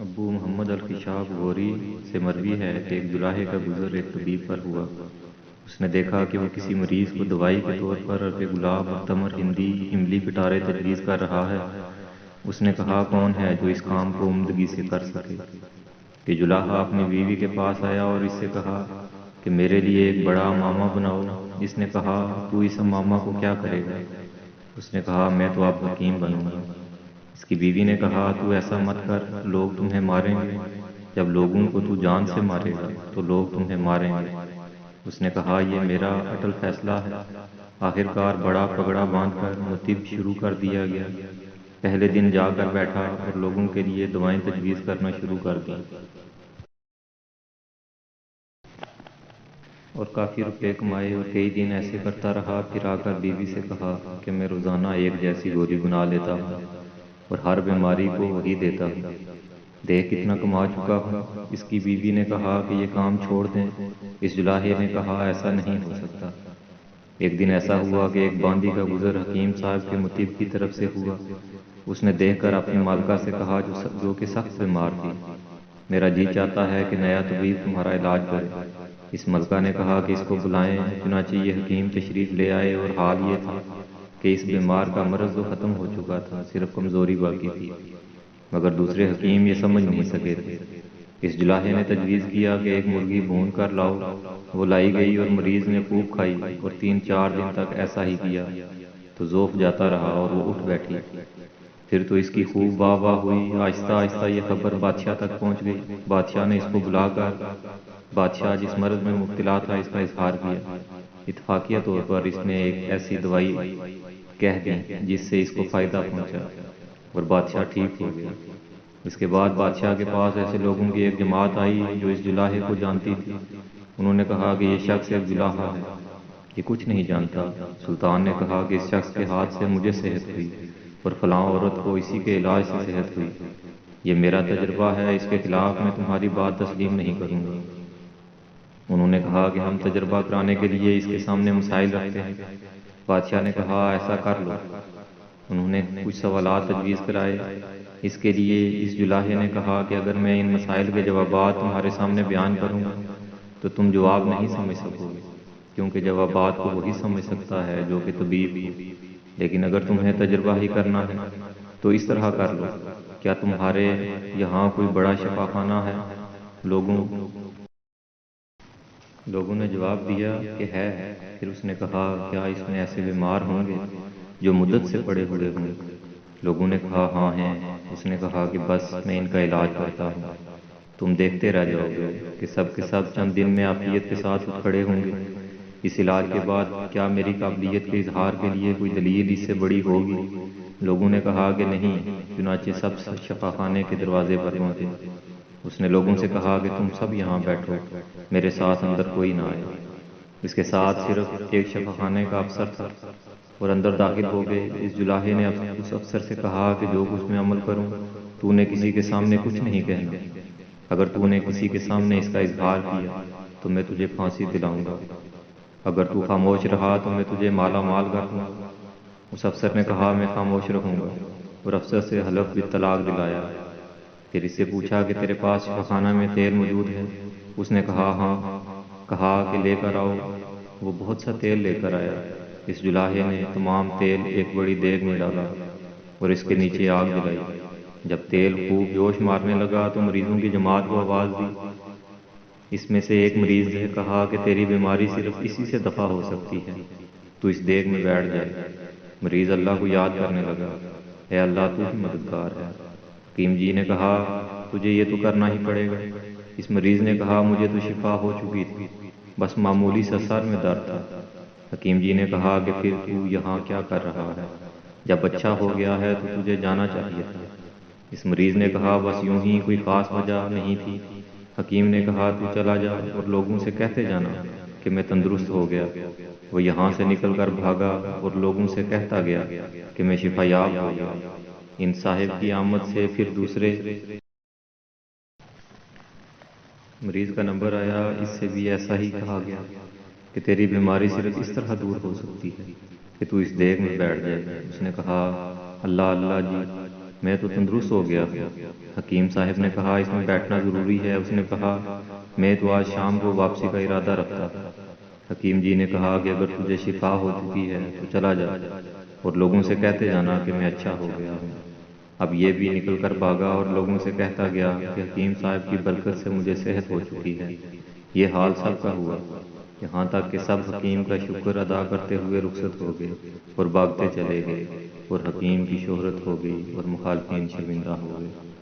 ابو محمد الخشاب غوری سے مروی ہے کہ ایک جلاحے کا گزر ایک طبیب پر ہوا۔ اس نے دیکھا کہ وہ کسی مریض کو دوائی کے طور پر عرق گلاب اور تمر ہندی املی کٹارے تجویز کر رہا ہے۔ اس نے کہا کون ہے جو اس کام کو عمدگی سے کر سکے؟ کہ جلاحہ اپنی بیوی کے پاس آیا اور اس سے کہا کہ میرے لیے ایک بڑا امامہ بناؤ۔ اس نے کہا تو اس امامہ کو کیا کرے گا؟ اس نے کہا میں تو اب حکیم بنوں گا۔ اس کی بیوی نے کہا تو ایسا مت کر، لوگ تمہیں ماریں گے۔ جب لوگوں کو تو جان سے مارے گا تو لوگ تمہیں ماریں گے۔ اس نے کہا یہ میرا اٹل فیصلہ ہے۔ آخر کار بڑا پگڑا باندھ کر مطب شروع کر دیا گیا۔ پہلے دن جا کر بیٹھا اور لوگوں کے لیے دوائیں تجویز کرنا شروع کر دیں اور کافی روپے کمائے، اور کئی دن ایسے کرتا رہا۔ پھر آ کر بیوی سے کہا کہ میں روزانہ ایک جیسی گولی بنا لیتا ہوں اور ہر بیماری کو وہی دیتا ہوں، دیکھ کتنا کما چکا ہوں۔ اس کی بیوی نے کہا کہ یہ کام چھوڑ دیں۔ اس جلاحے نے کہا ایسا نہیں ہو سکتا۔ ایک دن ایسا ہوا کہ ایک باندی کا گزر حکیم صاحب کے مطب کی طرف سے ہوا۔ اس نے دیکھ کر اپنی مالکہ سے کہا جو کہ سخت بیمار تھی، میرا جی چاہتا ہے کہ نیا طبیب تمہارا علاج کرے۔ اس ملکہ نے کہا کہ اس کو بلائیں۔ چنانچہ یہ حکیم تشریف لے آئے اور حال یہ تھا کہ اس بیمار کا مرض تو ختم ہو چکا تھا، صرف کمزوری باقی تھی، مگر دوسرے حکیم یہ سمجھ نہیں سکے تھے۔ اس جلاحے نے تجویز کیا کہ ایک مرغی بھون کر لاؤ۔ وہ لائی گئی اور مریض نے خوب کھائی اور 3-4 دن تک ایسا ہی کیا تو ذوف جاتا رہا اور وہ اٹھ بیٹھی۔ پھر تو اس کی خوب واہ واہ ہوئی۔ آہستہ آہستہ یہ خبر بادشاہ تک پہنچ گئی۔ بادشاہ نے اس کو بلا کر بادشاہ جس مرض میں مبتلا تھا اس کا اظہار کیا۔ اتفاقیہ طور پر اس نے ایک ایسی دوائی کہہ دی جس سے اس کو فائدہ پہنچا اور بادشاہ ٹھیک ہو گیا۔ اس کے بعد بادشاہ کے پاس ایسے لوگوں کی ایک جماعت آئی جو اس جلاحے کو جانتی تھی۔ انہوں نے کہا کہ یہ شخص ایک جلاحہ ہے، یہ کچھ نہیں جانتا۔ سلطان نے کہا کہ اس شخص کے ہاتھ سے مجھے صحت ہوئی اور فلاں عورت کو اسی کے علاج سے صحت ہوئی۔ یہ میرا تجربہ ہے، اس کے خلاف میں تمہاری بات تسلیم نہیں کروں گا۔ انہوں نے کہا کہ ہم تجربہ کرانے کے لیے اس کے سامنے مسائل رکھتے ہیں۔ بادشاہ نے کہا ایسا کر لو۔ انہوں نے کچھ سوالات تجویز کرائے۔ اس کے لیے اس جلاحے نے کہا کہ اگر میں ان مسائل کے جوابات تمہارے سامنے بیان کروں گا تو تم جواب نہیں سمجھ سکو گے، کیونکہ جوابات کو وہی سمجھ سکتا ہے جو کہ طبیب کو۔ لیکن اگر تمہیں تجربہ ہی کرنا ہے تو اس طرح کر لو، کیا تمہارے یہاں کوئی بڑا شفا خانہ ہے؟ لوگوں نے جواب دیا کہ ہے۔ پھر اس نے کہا کیا اس میں ایسے بیمار ہوں گے جو مدت سے پڑے ہوئے ہوں گے؟ لوگوں نے کہا ہاں ہیں۔ اس نے کہا کہ بس میں ان کا علاج کرتا ہوں، تم دیکھتے رہ جاؤ گے کہ سب کے سب چند دن میں عافیت کے ساتھ اٹھ کھڑے ہوں گے۔ اس علاج کے بعد کیا میری قابلیت کے اظہار کے لیے کوئی دلیل اس سے بڑی ہوگی؟ لوگوں نے کہا کہ نہیں۔ چنانچہ سب شفا خانے کے دروازے پر پہنچے۔ اس نے لوگوں سے کہا کہ تم سب یہاں بیٹھو، میرے ساتھ اندر کوئی نہ آئے۔ اس کے ساتھ صرف ایک شفا خانے کا افسر تھا اور اندر داخل ہو گئے۔ اس جلاحے نے اس افسر سے کہا کہ جو کچھ میں عمل کروں تو نے کسی کے سامنے کچھ نہیں کہنا۔ اگر تو نے کسی کے سامنے اس کا اظہار کیا تو میں تجھے پھانسی دلاؤں گا، اگر تو خاموش رہا تو میں تجھے مالا مال کر دوں گا۔ اس افسر نے کہا میں خاموش رہوں گا، اور افسر سے حلف بالطلاق دلایا۔ پھر اس سے پوچھا کہ تیرے پاس شفا خانہ میں تیل موجود ہے؟ اس نے کہا ہاں۔ کہا کہ لے کر آؤ۔ وہ بہت سا تیل لے کر آیا۔ اس جلاحے نے تمام تیل ایک بڑی دیگ میں ڈالا اور اس کے نیچے آگ جلائی۔ جب تیل خوب جوش مارنے لگا تو مریضوں کی جماعت کو آواز دی۔ اس میں سے ایک مریض نے کہا کہ تیری بیماری صرف اسی سے دفع ہو سکتی ہے، تو اس دیگ میں بیٹھ جائے۔ مریض اللہ کو یاد کرنے لگا، اے اللہ تو ہی مددگار ہے۔ حکیم جی نے کہا تجھے یہ تو کرنا ہی پڑے گا۔ اس مریض نے کہا مجھے تو شفا ہو چکی تھی، بس معمولی سا سر میں درد تھا۔ حکیم جی نے کہا کہ پھر تو یہاں کیا کر رہا ہے؟ جب اچھا ہو گیا ہے تو تجھے جانا چاہیے تھا۔ اس مریض نے کہا بس یوں ہی، کوئی خاص وجہ نہیں تھی۔ حکیم نے کہا تو چلا جا اور لوگوں سے کہتے جانا کہ میں تندرست ہو گیا۔ وہ یہاں سے نکل کر بھاگا اور لوگوں سے کہتا گیا کہ میں شفا یاب ہو گیا۔ ان صاحب کی آمد سے پھر دوسرے مریض کا نمبر آیا۔ اس سے بھی ایسا ہی کہا گیا کہ تیری بیماری صرف اس طرح دور ہو سکتی ہے کہ تو اس دیگ میں بیٹھ جائے۔ اس نے کہا اللہ اللہ جی، میں تو تندرست ہو گیا ہوں۔ حکیم صاحب نے کہا اس میں بیٹھنا ضروری ہے۔ اس نے کہا میں تو آج شام کو واپسی کا ارادہ رکھتا۔ حکیم جی نے کہا کہ اگر تجھے شفا ہو چکی ہے تو چلا جا اور لوگوں سے کہتے جانا کہ میں اچھا ہو گیا ہوں۔ اب یہ بھی نکل کر بھاگا اور لوگوں سے کہتا گیا کہ حکیم صاحب کی برکت سے مجھے صحت ہو چکی ہے۔ یہ حال سب کا ہوا، یہاں تک کہ سب حکیم کا شکر ادا کرتے ہوئے رخصت ہو گئے اور بھاگتے چلے گئے، اور حکیم کی شہرت ہو گئی اور مخالفین شرمندہ ہو گئے۔